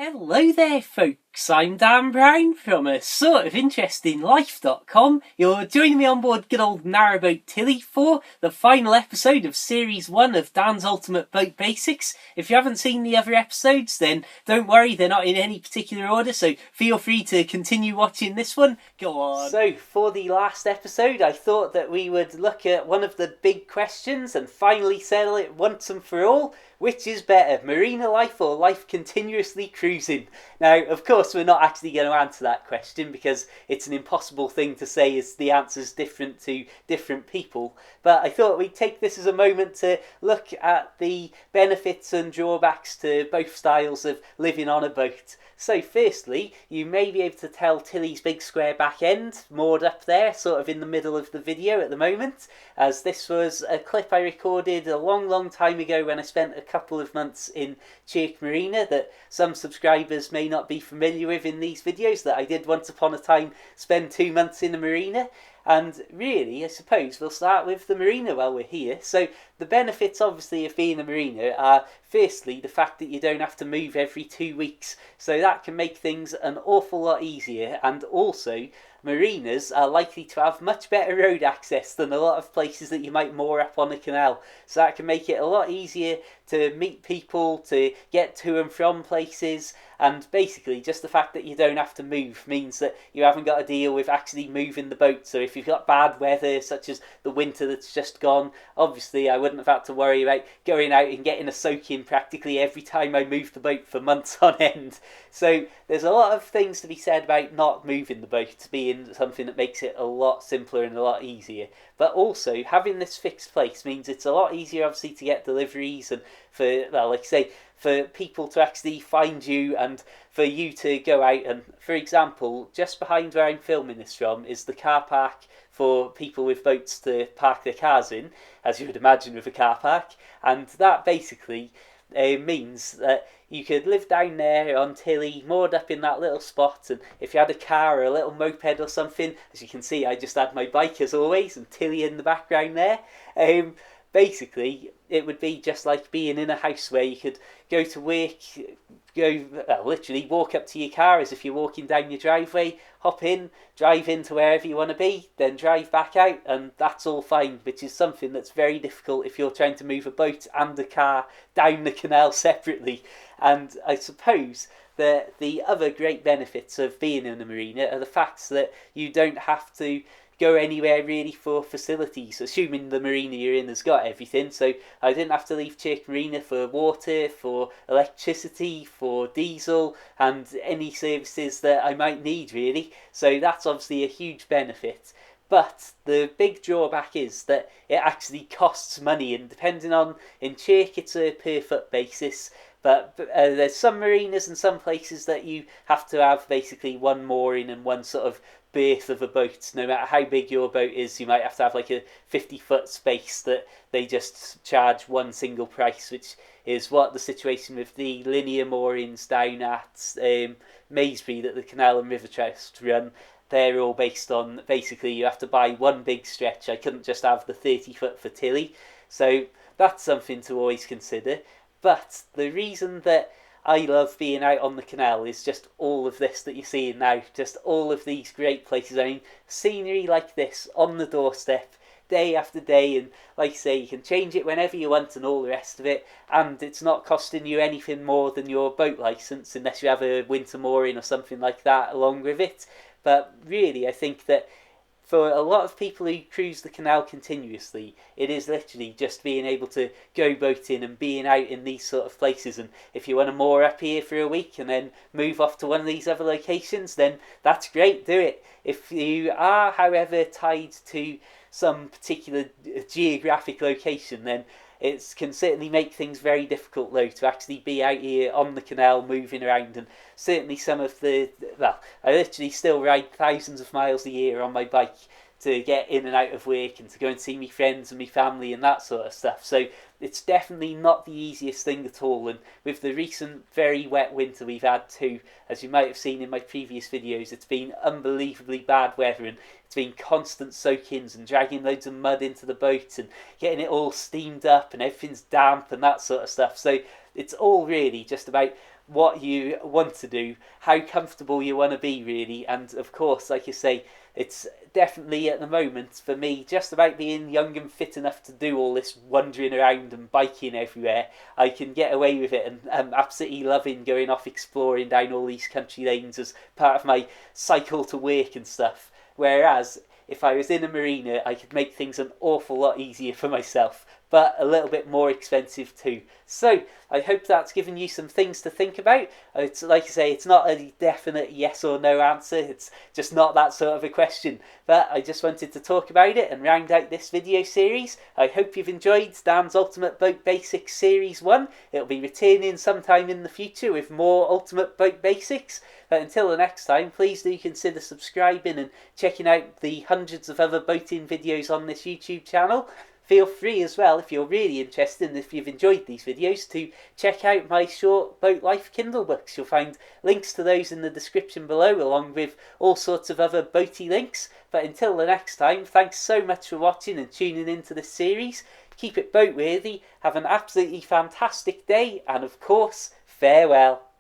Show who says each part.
Speaker 1: Hello there folks, I'm Dan Brown from a sort of interesting life.com. You're joining me on board good old narrowboat Tilly for the final episode of series 1 of Dan's Ultimate Boat Basics. If you haven't seen the other episodes then don't worry, they're not in any particular order, so feel free to continue watching this one. Go on. So for the last episode I thought that we would look at one of the big questions and finally settle it once and for all. Which is better, marina life or life continuously cruising? Now, of course, we're not actually going to answer that question because it's an impossible thing to say as the answer's different to different people. But I thought we'd take this as a moment to look at the benefits and drawbacks to both styles of living on a boat. So firstly, you may be able to tell Tilly's big square back end moored up there, sort of in the middle of the video at the moment, as this was a clip I recorded a long time ago when I spent a couple of months in Marina that some subscribers may not be familiar with in these videos, that I did once upon a time spend 2 months in a marina. And really, I suppose we'll start with the marina while we're here. So the benefits, obviously, of being a marina are, firstly, the fact that you don't have to move every 2 weeks. So that can make things an awful lot easier. And also, marinas are likely to have much better road access than a lot of places that you might moor up on a canal. So that can make it a lot easier to meet people, to get to and from places, and basically just the fact that you don't have to move means that you haven't got to deal with actually moving the boat. So if you've got bad weather, such as the winter that's just gone, obviously I wouldn't have had to worry about going out and getting a soak in practically every time I moved the boat for months on end. So there's a lot of things to be said about not moving the boat being something that makes it a lot simpler and a lot easier. But also, having this fixed place means it's a lot easier, obviously, to get deliveries and for, well, like I say, for people to actually find you and for you to go out. And, for example, just behind where I'm filming this from is the car park for people with boats to park their cars in, as you would imagine with a car park. And that basically means that you could live down there on Tilly, moored up in that little spot, and if you had a car or a little moped or something, as you can see I just had my bike as always and Tilly in the background there, basically it would be just like being in a house where you could go to work, literally walk up to your car as if you're walking down your driveway, hop in, drive into wherever you want to be, then drive back out, and that's all fine, which is something that's very difficult if you're trying to move a boat and a car down the canal separately. And I suppose that the other great benefits of being in a marina are the fact that you don't have to go anywhere really for facilities, assuming the marina you're in has got everything. So I didn't have to leave Marina for water, for electricity, for diesel, and any services that I might need really. So that's obviously a huge benefit. But the big drawback is that it actually costs money, and depending on, in Chirk it's a per foot basis, but there's some marinas and some places that you have to have basically one mooring and one sort of berth of a boat. No matter how big your boat is, you might have to have like a 50-foot space that they just charge one single price, which is what the situation with the linear moorings down at Maysbury that the Canal and River Trust run. They're all based on, basically you have to buy one big stretch. I couldn't just have the 30-foot for Tilly. So that's something to always consider. But the reason that I love being out on the canal is just all of this that you're seeing now. Just all of these great places. I mean, scenery like this on the doorstep, day after day, and like I say, you can change it whenever you want and all the rest of it, and it's not costing you anything more than your boat licence unless you have a winter mooring or something like that along with it. But really, I think that for a lot of people who cruise the canal continuously, it is literally just being able to go boating and being out in these sort of places. And if you want to moor up here for a week and then move off to one of these other locations, then that's great, do it. If you are, however, tied to some particular geographic location, then it can certainly make things very difficult though to actually be out here on the canal moving around. And certainly some of the, well, I literally still ride thousands of miles a year on my bike to get in and out of work and to go and see my friends and my family and that sort of stuff. So it's definitely not the easiest thing at all. And with the recent very wet winter we've had too, as you might have seen in my previous videos, it's been unbelievably bad weather, and it's been constant soak-ins and dragging loads of mud into the boat and getting it all steamed up and everything's damp and that sort of stuff. So it's all really just about what you want to do, how comfortable you want to be, really. And of course, like you say, it's definitely at the moment for me just about being young and fit enough to do all this wandering around and biking everywhere. I can get away with it, and I'm absolutely loving going off exploring down all these country lanes as part of my cycle to work and stuff. Whereas if I was in a marina, I could make things an awful lot easier for myself, but a little bit more expensive too. So I hope that's given you some things to think about. It's like I say, it's not a definite yes or no answer. It's just not that sort of a question. But I just wanted to talk about it and round out this video series. I hope you've enjoyed Dan's Ultimate Boat Basics Series 1. It'll be returning sometime in the future with more Ultimate Boat Basics. But until the next time, please do consider subscribing and checking out the hundreds of other boating videos on this YouTube channel. Feel free as well, if you're really interested and if you've enjoyed these videos, to check out my short Boat Life Kindle books. You'll find links to those in the description below, along with all sorts of other boaty links. But until the next time, thanks so much for watching and tuning into this series. Keep it boat worthy, have an absolutely fantastic day, and of course, farewell.